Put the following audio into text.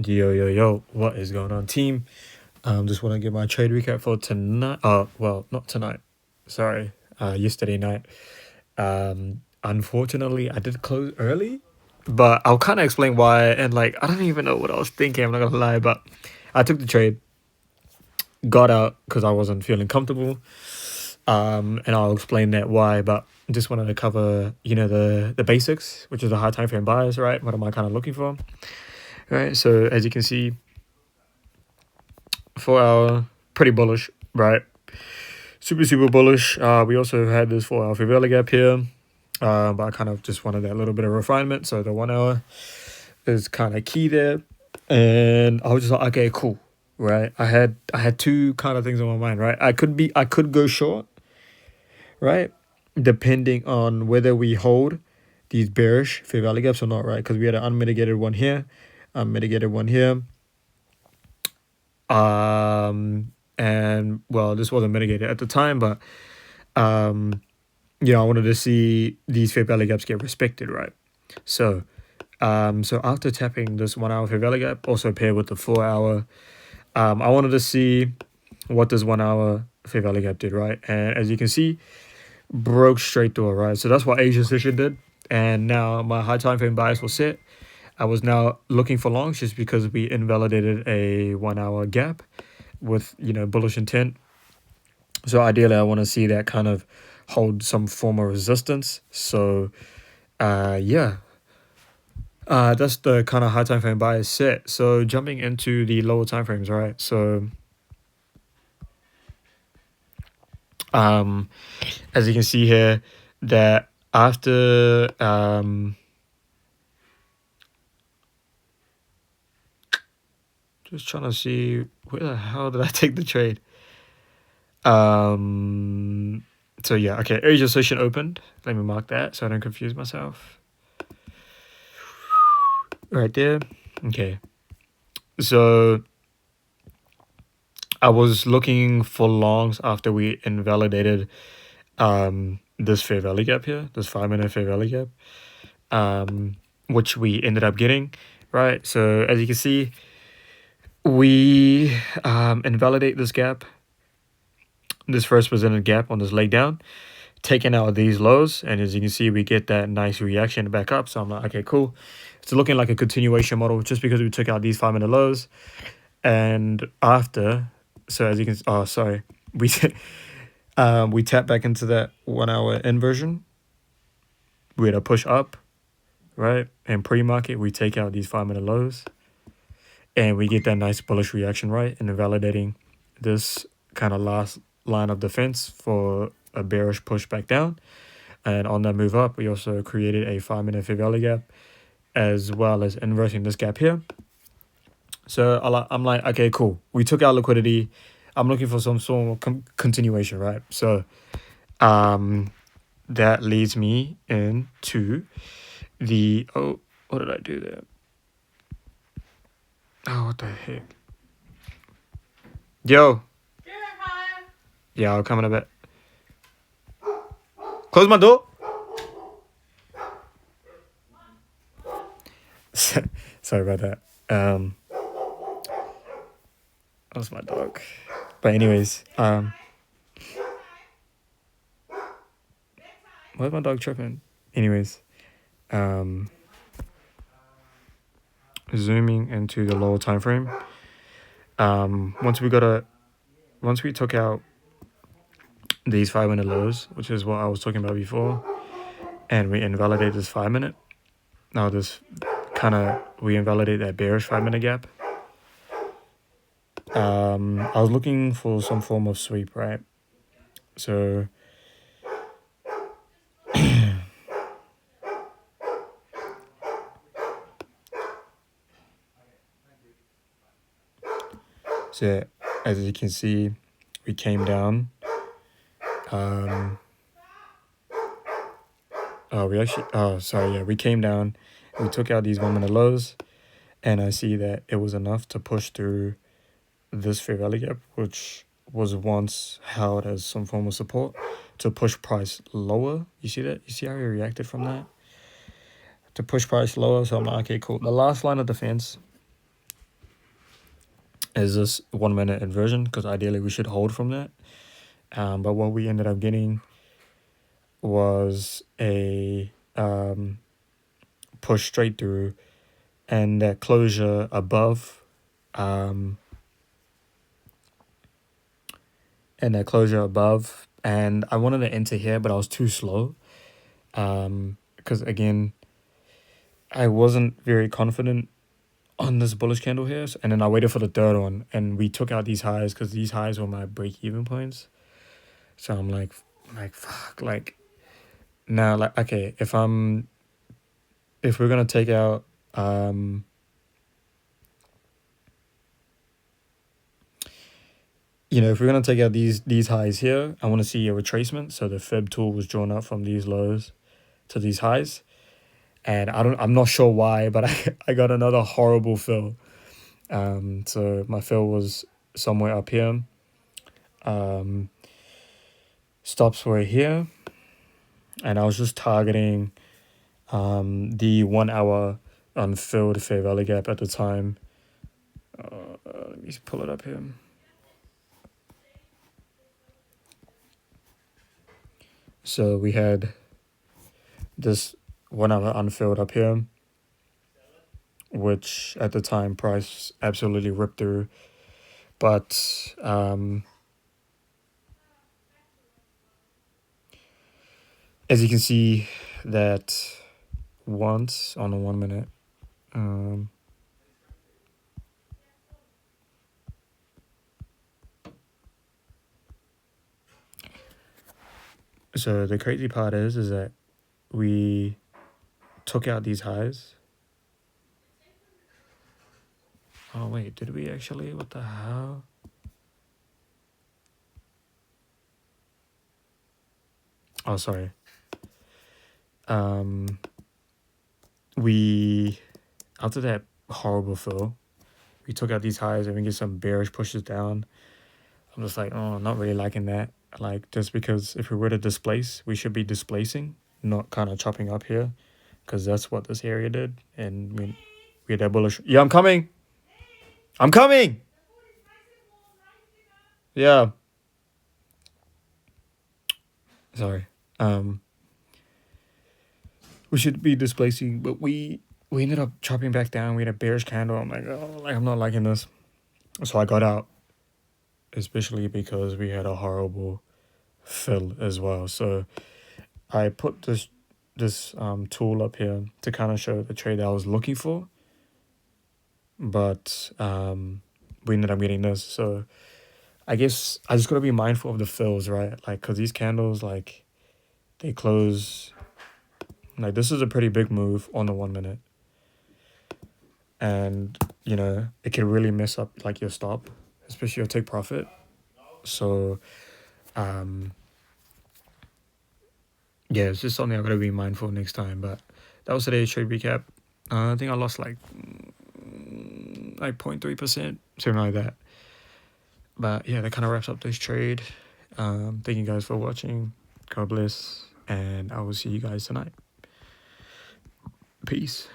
Yo, what is going on, team? Just want to give my trade recap for tonight. Well, not tonight. Sorry, yesterday night. Unfortunately, I did close early, but I'll kind of explain why. And like, I don't even know what I was thinking. I'm not gonna lie, but I took the trade, got out because I wasn't feeling comfortable. And I'll explain that why. But just wanted to cover, the basics, which is the high time frame buyers, right? What am I kind of looking for, right? So as you can see, 4 hour, pretty bullish, right? Super bullish. We also had this 4 hour favela gap here, but I kind of just wanted that little bit of refinement. So the 1 hour is kind of key there, and I was just like, okay, cool, right? I had two kind of things on my mind, right? I could go short, right? Depending on whether we hold these bearish fair value gaps or not, right? Because we had an unmitigated one here, unmitigated one here. And well, this wasn't mitigated at the time, but I wanted to see these fair value gaps get respected, right? So so after tapping this 1 hour fair value gap, also paired with the 4 hour, I wanted to see what this 1 hour fair value gap did, right? And as you can see, broke straight through, right? So that's what Asia session did. And now my high time frame bias was set. I was now looking for longs just because we invalidated a 1 hour gap with bullish intent. So ideally I want to see that kind of hold some form of resistance. So yeah, that's the kind of high time frame bias set. So jumping into the lower time frames, right? So as you can see here, that after just trying to see where the hell did I take the trade. So yeah, okay, Asia session opened. Let me mark that so I don't confuse myself. Right there. Okay. So I was looking for longs after we invalidated this fair value gap here, this 5-minute fair value gap, which we ended up getting, right? So as you can see, we invalidate this gap, this first presented gap on this leg down, taking out these lows, and as you can see, we get that nice reaction back up. So I'm like, okay, cool. It's looking like a continuation model just because we took out these 5-minute lows. And after, so as you can, we tap back into that 1 hour inversion. We had a push up, right? And pre-market, we take out these 5-minute lows, and we get that nice bullish reaction, right? And validating this kind of last line of defense for a bearish push back down. And on that move up, we also created a 5-minute fair value gap, as well as inversing this gap here. So I'm like, okay, cool. We took out liquidity. I'm looking for some sort of continuation, right? So that leads me into the, what did I do there? Oh, what the heck? Yo. Yeah, I'll come in a bit. Close my door. Sorry about that. That was my dog. But anyways, why's my dog tripping? Anyways, zooming into the lower time frame. Once we took out these 5-minute lows, which is what I was talking about before, and we invalidate this 5-minute. Now we invalidate that bearish 5-minute gap. I was looking for some form of sweep, right? So so as you can see, we came down. We came down. We took out these 1-minute lows, and I see that it was enough to push through this fair value gap, which was once held as some form of support, to push price lower. You see that? You see how he reacted from that? To push price lower. So I'm like, okay, cool. The last line of defense is this 1 minute inversion, because ideally we should hold from that. But what we ended up getting was a push straight through, and that closure above, and I wanted to enter here, but I was too slow, because again, I wasn't very confident on this bullish candle here. And then I waited for the third one, and we took out these highs because these highs were my break-even points. So I'm like fuck, like now, like, okay, if we're gonna take out if we're gonna take out these highs here, I want to see a retracement. So the Fib tool was drawn up from these lows to these highs, and I'm not sure why, but I got another horrible fill. So my fill was somewhere up here. Stops were here, and I was just targeting the 1 hour unfilled fair value gap at the time. Let me pull it up here. So we had this 1 hour unfilled up here, which at the time price absolutely ripped through. But as you can see, that once on the 1 minute, so the crazy part is that we took out these highs. Oh wait, did we actually? What the hell? Oh, sorry. We, after that horrible fill, we took out these highs and we get some bearish pushes down. I'm just like, oh, I'm not really liking that. Like, just because if we were to displace, we should be displacing, not kind of chopping up here, because that's what this area did. And we had that bullish. Yeah, I'm coming. I'm coming. Yeah. Sorry. We should be displacing, but we ended up chopping back down. We had a bearish candle. I'm like, oh, like I'm not liking this. So I got out, especially because we had a horrible fill as well. So I put this tool up here to kind of show the trade that I was looking for, but we ended up getting this. So I guess I just gotta be mindful of the fills, right? Like, cause these candles, like, they close. Like, this is a pretty big move on the 1 minute, and it can really mess up like your stop, especially your take profit. So yeah, it's just something I gotta be mindful next time. But that was today's trade recap. I think I lost like 0.3%, something like that. But yeah, that kind of wraps up this trade. Thank you guys for watching. God bless, and I will see you guys tonight. Peace.